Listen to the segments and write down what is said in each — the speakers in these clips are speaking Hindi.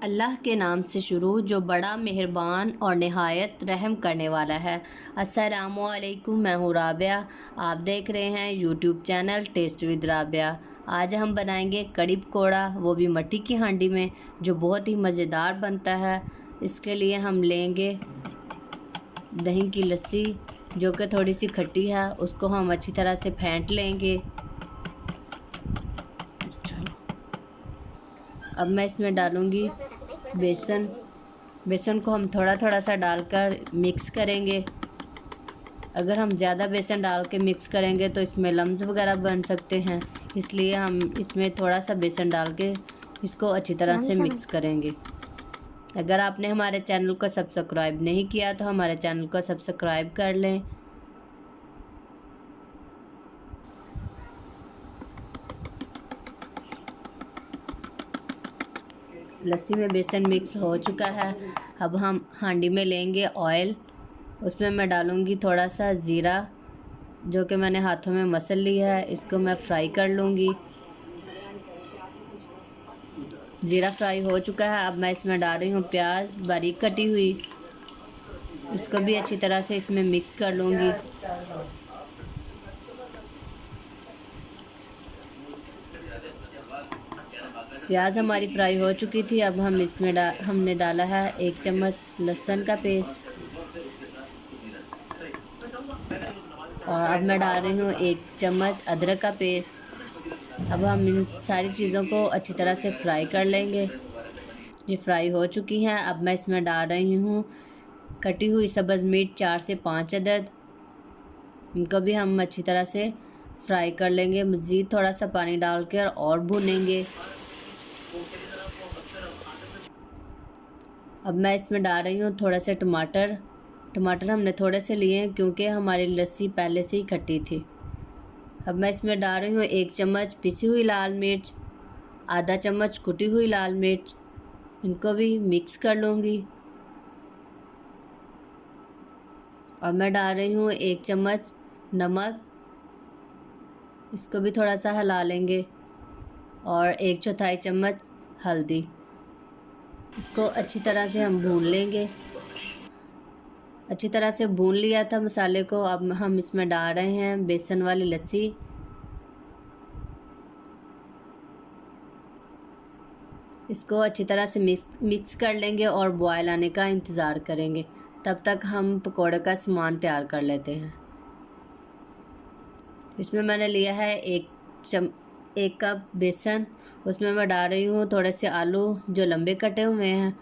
अल्लाह के नाम से शुरू जो बड़ा मेहरबान और नहायत रहम करने वाला है। अस्सलामुअलैकुम, मैं हूँ राबिया। आप देख रहे हैं YouTube channel taste with Rabia. आज हम बनाएंगे कड़ी पकौड़ा, वो भी मट्टी की हांडी में, जो बहुत ही मज़ेदार बनता है। इसके लिए हम लेंगे दही की लस्सी, जो कि थोड़ी सी खट्टी है। उसको हम अच्छी तरह से फेंट लेंगे। अब मैं इसमें डालूँगी बेसन को हम थोड़ा थोड़ा सा डालकर मिक्स करेंगे। अगर हम ज़्यादा बेसन डाल के मिक्स करेंगे तो इसमें लम्स वगैरह बन सकते हैं, इसलिए हम इसमें थोड़ा सा बेसन डाल के इसको अच्छी तरह से मिक्स करेंगे। अगर आपने हमारे चैनल को सब्सक्राइब नहीं किया तो हमारे चैनल को सब्सक्राइब कर लें। लस्सी में बेसन मिक्स हो चुका है। अब हम हांडी में लेंगे ऑयल। उसमें मैं डालूँगी थोड़ा सा ज़ीरा, जो कि मैंने हाथों में मसल लिया है। इसको मैं फ्राई कर लूँगी। ज़ीरा फ्राई हो चुका है। अब मैं इसमें डाल रही हूँ प्याज बारीक कटी हुई। इसको भी अच्छी तरह से इसमें मिक्स कर लूँगी। प्याज हमारी फ्राई हो चुकी थी। अब हम इसमें हमने डाला है 1 चम्मच लहसुन का पेस्ट, और अब मैं डाल रही हूँ 1 चम्मच अदरक का पेस्ट। अब हम इन सारी चीज़ों को अच्छी तरह से फ्राई कर लेंगे। ये फ्राई हो चुकी हैं। अब मैं इसमें डाल रही हूँ कटी हुई सब्ज़ मिर्च 4 से 5 अदद। इनको भी हम अच्छी तरह से फ्राई कर लेंगे। मज़ीद थोड़ा सा पानी डालकर और भूनेंगे। अब मैं इसमें डाल रही हूँ थोड़ा सा टमाटर हमने थोड़े से लिए हैं क्योंकि हमारी लस्सी पहले से ही खट्टी थी। अब मैं इसमें डाल रही हूँ 1 चम्मच पिसी हुई लाल मिर्च, आधा चम्मच कुटी हुई लाल मिर्च। इनको भी मिक्स कर लूँगी। अब मैं डाल रही हूँ 1 चम्मच नमक। इसको भी थोड़ा सा हिला लेंगे, और 1/4 चम्मच हल्दी। इसको अच्छी तरह से हम भून लेंगे। अच्छी तरह से भून लिया था मसाले को। अब हम इसमें डाल रहे हैं बेसन वाली लस्सी। इसको अच्छी तरह से मिक्स कर लेंगे और बॉयल आने का इंतज़ार करेंगे। तब तक हम पकौड़े का सामान तैयार कर लेते हैं। इसमें मैंने लिया है 1 कप बेसन। उसमें मैं डाल रही हूँ थोड़े से आलू जो लंबे कटे हुए हैं,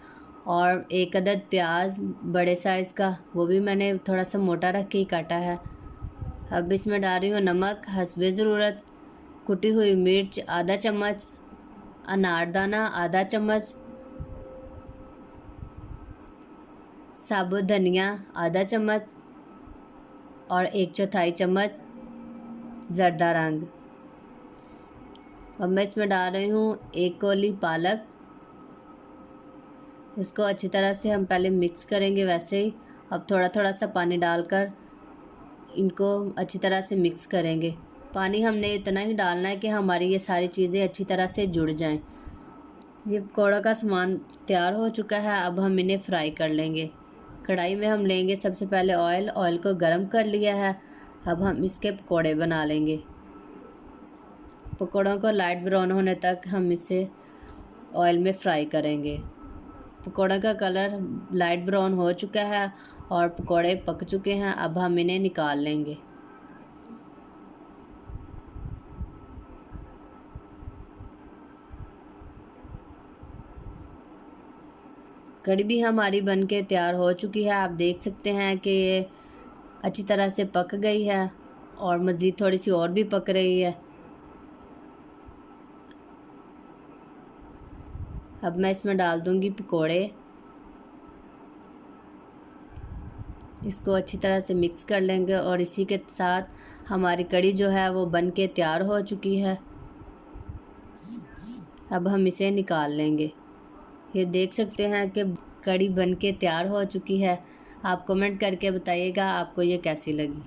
और 1 अदद प्याज बड़े साइज़ का, वो भी मैंने थोड़ा सा मोटा रख के ही काटा है। अब इसमें डाल रही हूँ नमक हस्बे ज़रूरत, कुटी हुई मिर्च आधा चम्मच, अनारदाना आधा चम्मच, साबुत धनिया आधा चम्मच, और 1/4 चम्मच ज़रदा रंग। अब मैं इसमें डाल रही हूँ 1 कौली पालक। इसको अच्छी तरह से हम पहले मिक्स करेंगे वैसे ही। अब थोड़ा थोड़ा सा पानी डालकर इनको अच्छी तरह से मिक्स करेंगे। पानी हमने इतना ही डालना है कि हमारी ये सारी चीज़ें अच्छी तरह से जुड़ जाएं। ये पकौड़ा का सामान तैयार हो चुका है। अब हम इन्हें फ्राई कर लेंगे। कढ़ाई में हम लेंगे सबसे पहले ऑयल को गर्म कर लिया है। अब हम इसके पकौड़े बना लेंगे। पकौड़ों को लाइट ब्राउन होने तक हम इसे ऑयल में फ्राई करेंगे। पकौड़े का कलर लाइट ब्राउन हो चुका है और पकौड़े पक चुके हैं। अब हम इन्हें निकाल लेंगे। कड़ी भी हमारी बनके तैयार हो चुकी है। आप देख सकते हैं कि ये अच्छी तरह से पक गई है, और मज़ीद थोड़ी सी और भी पक रही है। अब मैं इसमें डाल दूंगी पकोड़े। इसको अच्छी तरह से मिक्स कर लेंगे, और इसी के साथ हमारी कड़ी जो है वो बन के तैयार हो चुकी है। अब हम इसे निकाल लेंगे। ये देख सकते हैं कि कड़ी बन के तैयार हो चुकी है। आप कमेंट करके बताइएगा आपको ये कैसी लगी।